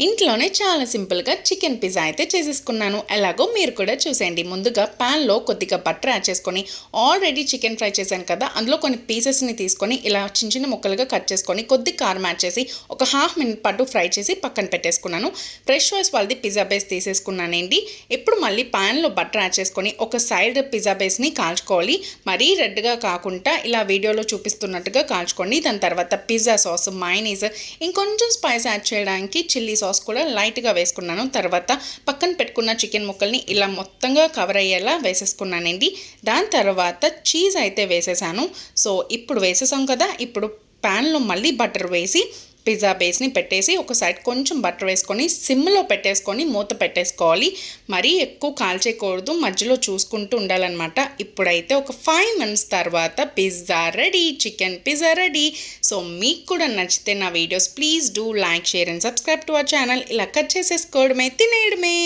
ఇంట్లోనే చాలా సింపుల్గా చికెన్ పిజ్జా అయితే చేసేసుకున్నాను. ఎలాగో మీరు కూడా చూసేయండి. ముందుగా ప్యాన్లో కొద్దిగా బటర్ యాడ్ చేసుకొని ఆల్రెడీ చికెన్ ఫ్రై చేశాను కదా, అందులో కొన్ని పీసెస్ని తీసుకొని ఇలా చిన్న చిన్న ముక్కలుగా కట్ చేసుకొని కొద్ది కారం యాడ్ చేసి ఒక హాఫ్ మినిట్ పాటు ఫ్రై చేసి పక్కన పెట్టేసుకున్నాను. ఫ్రెష్ వాయిస్ వాళ్ళది పిజ్జా బేస్ తీసేసుకున్నానండి. ఇప్పుడు మళ్ళీ ప్యాన్లో బటర్ యాడ్ చేసుకొని ఒక సైడ్ పిజ్జా బేస్ని కాల్చుకోవాలి. మరీ రెడ్గా కాకుండా ఇలా వీడియోలో చూపిస్తున్నట్టుగా కాల్చుకోండి. దాని తర్వాత పిజ్జా సాస్, మైనీస్, ఇంకొంచెం స్పైస్ యాడ్ చేయడానికి చిల్లీ సాస్ కూడా లైట్గా వేసుకున్నాను. తర్వాత పక్కన పెట్టుకున్న చికెన్ ముక్కల్ని ఇలా మొత్తంగా కవర్ అయ్యేలా వేసేసుకున్నానండి. దాని తర్వాత చీజ్ అయితే వేసేసాను. సో ఇప్పుడు వేసేసాం కదా, ఇప్పుడు ప్యాన్లో మళ్ళీ బటర్ వేసి పిజ్జా బేస్ని పెట్టేసి ఒక సైడ్ కొంచెం బటర్ వేసుకొని సిమ్లో పెట్టేసుకొని మూత పెట్టేసుకోవాలి. మరీ ఎక్కువ కాల్చేయకూడదు, మధ్యలో చూసుకుంటూ ఉండాలన్నమాట. ఇప్పుడైతే ఒక 5 మినిట్స్ తర్వాత pizza ready, chicken pizza ready. So మీకు కూడా నచ్చితే నా videos please do like, share and subscribe to our channel. ఇలా కట్ చేసేసుకోవడమే, తినేయడమే.